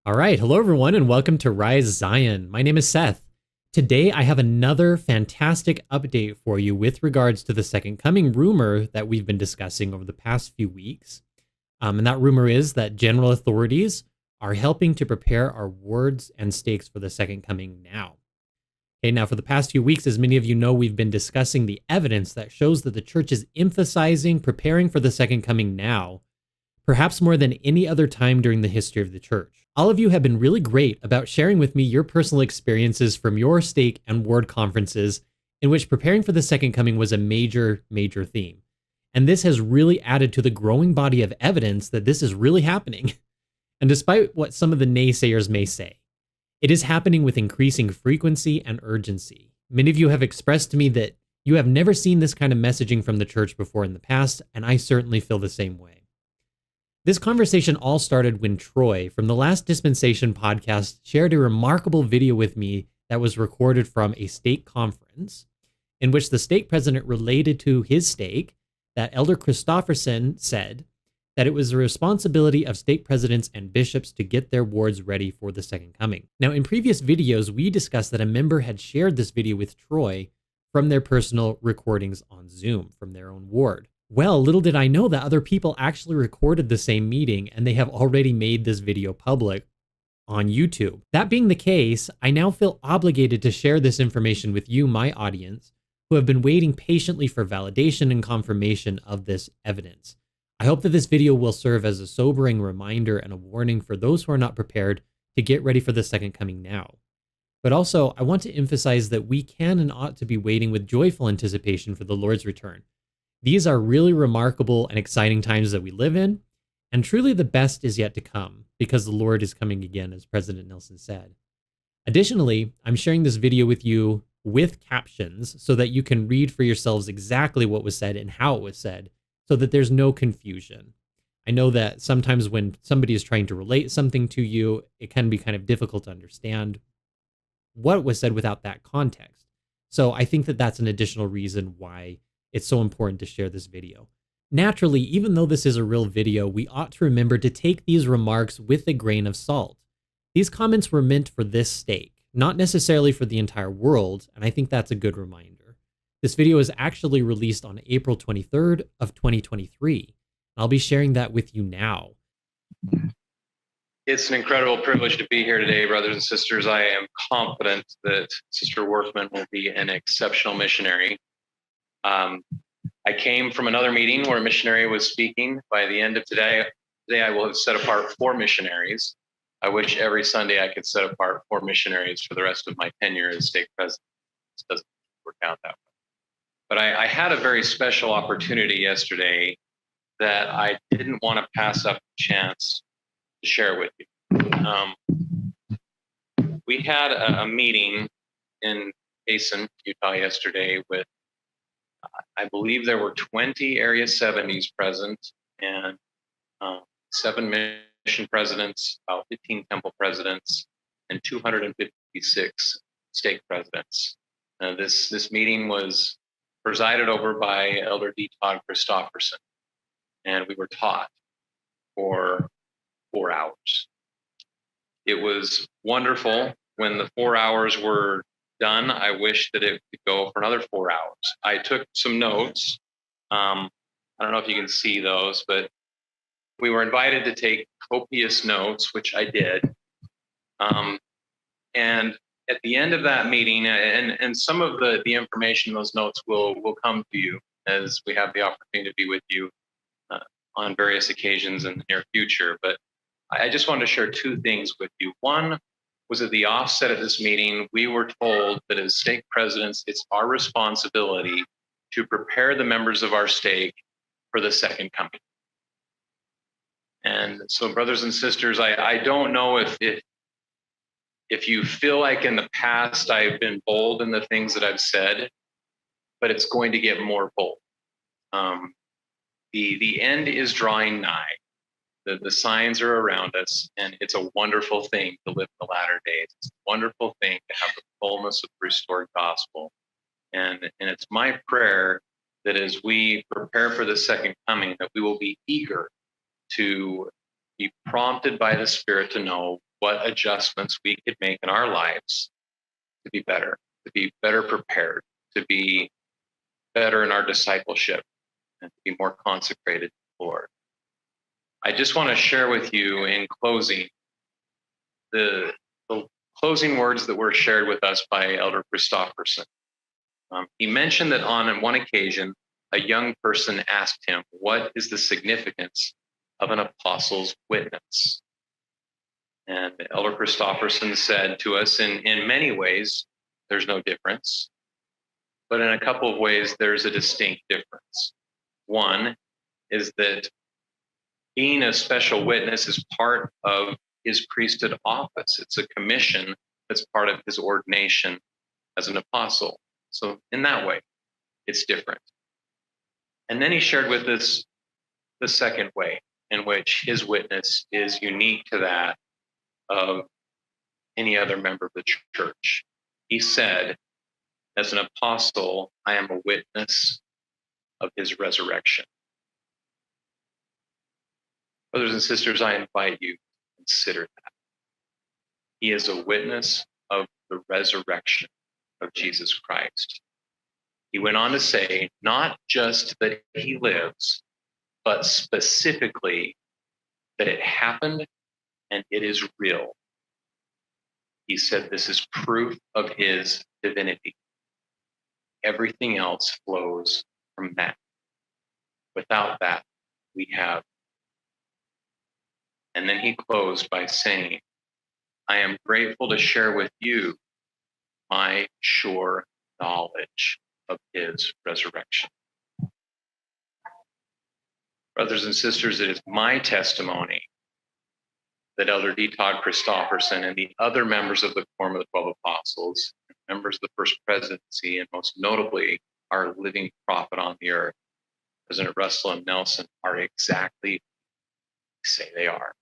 All right. Hello, everyone, and welcome to Rise Zion. My name is Seth. Today, I have another fantastic update for you with regards to the second coming rumor that we've been discussing over the past few weeks. And that rumor is that general authorities are helping to prepare our wards and stakes for the second coming now. Okay, now for the past few weeks, as many of you know, we've been discussing the evidence that shows that the church is emphasizing preparing for the second coming now, perhaps more than any other time during the history of the church. All of you have been really great about sharing with me your personal experiences from your stake and ward conferences in which preparing for the second coming was a major theme. And this has really added to the growing body of evidence that this is really happening. And despite what some of the naysayers may say, it is happening with increasing frequency and urgency. Many of you have expressed to me that you have never seen this kind of messaging from the church before in the past, and I certainly feel the same way. This conversation all started when Troy from the Last Dispensation Podcast shared a remarkable video with me that was recorded from a stake conference in which the stake president related to his stake that Elder Christofferson said that it was the responsibility of stake presidents and bishops to get their wards ready for the second coming. Now, in previous videos, we discussed that a member had shared this video with Troy from their personal recordings on Zoom from their own ward. Well, little did I know that other people actually recorded the same meeting and they have already made this video public on YouTube. That being the case, I now feel obligated to share this information with you, my audience, who have been waiting patiently for validation and confirmation of this evidence. I hope that this video will serve as a sobering reminder and a warning for those who are not prepared to get ready for the second coming now. But also, I want to emphasize that we can and ought to be waiting with joyful anticipation for the Lord's return. These are really remarkable and exciting times that we live in, and truly the best is yet to come, because the Lord is coming again, as President Nelson said. Additionally, I'm sharing this video with you with captions so that you can read for yourselves exactly what was said and how it was said, so that there's no confusion. I know that sometimes when somebody is trying to relate something to you, it can be kind of difficult to understand what was said without that context. So I think that that's an additional reason why it's so important to share this video. Naturally, even though this is a real video, we ought to remember to take these remarks with a grain of salt. These comments were meant for this stake, not necessarily for the entire world, and I think that's a good reminder. This video is actually released on April 23rd of 2023. I'll be sharing that with you now. It's an incredible privilege to be here today, brothers and sisters. I am confident that Sister Workman will be an exceptional missionary. I came from another meeting where a missionary was speaking. By the end of today I will have set apart 4 missionaries. I wish every Sunday I could set apart 4 missionaries for the rest of my tenure as stake president. It doesn't work out that way. But I had a very special opportunity yesterday that I didn't want to pass up the chance to share with you. We had a meeting in Payson, Utah yesterday with I believe there were 20 Area 70s present and 7 mission presidents, about 15 temple presidents, and 256 stake presidents. This meeting was presided over by Elder D. Todd Christofferson, and we were taught for 4 hours. It was wonderful. When the 4 hours were done, I wish that it could go for another 4 hours. I took some notes. I don't know if you can see those, but we were invited to take copious notes, which I did. And at the end of that meeting, and some of the information in those notes will come to you as we have the opportunity to be with you on various occasions in the near future. But I just wanted to share 2 things with you. One was at the offset of this meeting, we were told that as stake presidents, it's our responsibility to prepare the members of our stake for the second coming. And so, brothers and sisters, I don't know if you feel like in the past I've been bold in the things that I've said, but it's going to get more bold. The end is drawing nigh. The signs are around us, and it's a wonderful thing to live in the latter days. It's a wonderful thing to have the fullness of the restored gospel. And it's my prayer that as we prepare for the second coming, that we will be eager to be prompted by the Spirit to know what adjustments we could make in our lives to be better prepared, to be better in our discipleship, and to be more consecrated to the Lord. I just want to share with you in closing the closing words that were shared with us by Elder Christofferson. He mentioned that on one occasion, a young person asked him, "What is the significance of an apostle's witness?" And Elder Christofferson said to us, in many ways, there's no difference, but in a couple of ways, there's a distinct difference. One is that being a special witness is part of his priesthood office. It's a commission that's part of his ordination as an apostle. So in that way, it's different. And then he shared with us the second way in which his witness is unique to that of any other member of the church. He said, as an apostle, I am a witness of his resurrection. Brothers and sisters, I invite you to consider that. He is a witness of the resurrection of Jesus Christ. He went on to say, not just that he lives, but specifically that it happened and it is real. He said this is proof of his divinity. Everything else flows from that. Without that, we have. And then he closed by saying, I am grateful to share with you my sure knowledge of his resurrection. Brothers and sisters, it is my testimony that Elder D. Todd Christofferson and the other members of the Quorum of the 12 Apostles, members of the First Presidency, and most notably our living prophet on the earth, President Russell M. Nelson, are exactly who they say they are.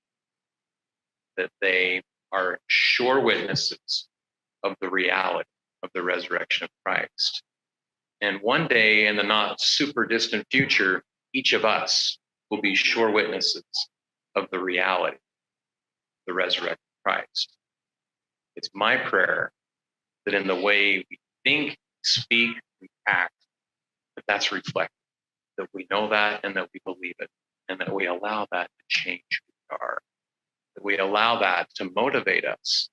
That they are sure witnesses of the reality of the resurrection of Christ. And one day in the not super distant future, each of us will be sure witnesses of the reality of the resurrection of Christ. It's my prayer that in the way we think, speak, and act, that that's reflected, that we know that and that we believe it, and that we allow that to change who we are, that we allow that to motivate us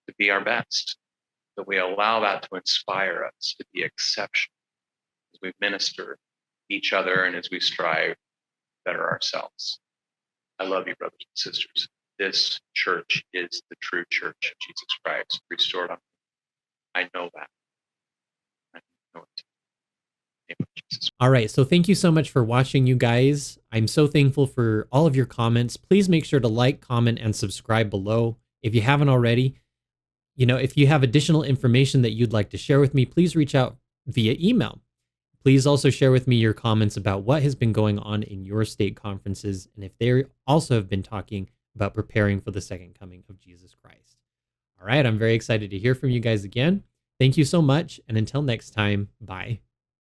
to be our best, that we allow that to inspire us to be exceptional as we minister each other and as we strive to better ourselves. I love you, brothers and sisters. This church is the true church of Jesus Christ, restored on. I know that. I know it. In the name of Jesus. All right, so thank you so much for watching, you guys. I'm so thankful for all of your comments. Please make sure to like, comment, and subscribe below if you haven't already. If you have additional information that you'd like to share with me, please reach out via email. Please also share with me your comments about what has been going on in your state conferences and if they also have been talking about preparing for the second coming of Jesus Christ. All right, I'm very excited to hear from you guys again. Thank you so much, and until next time, bye.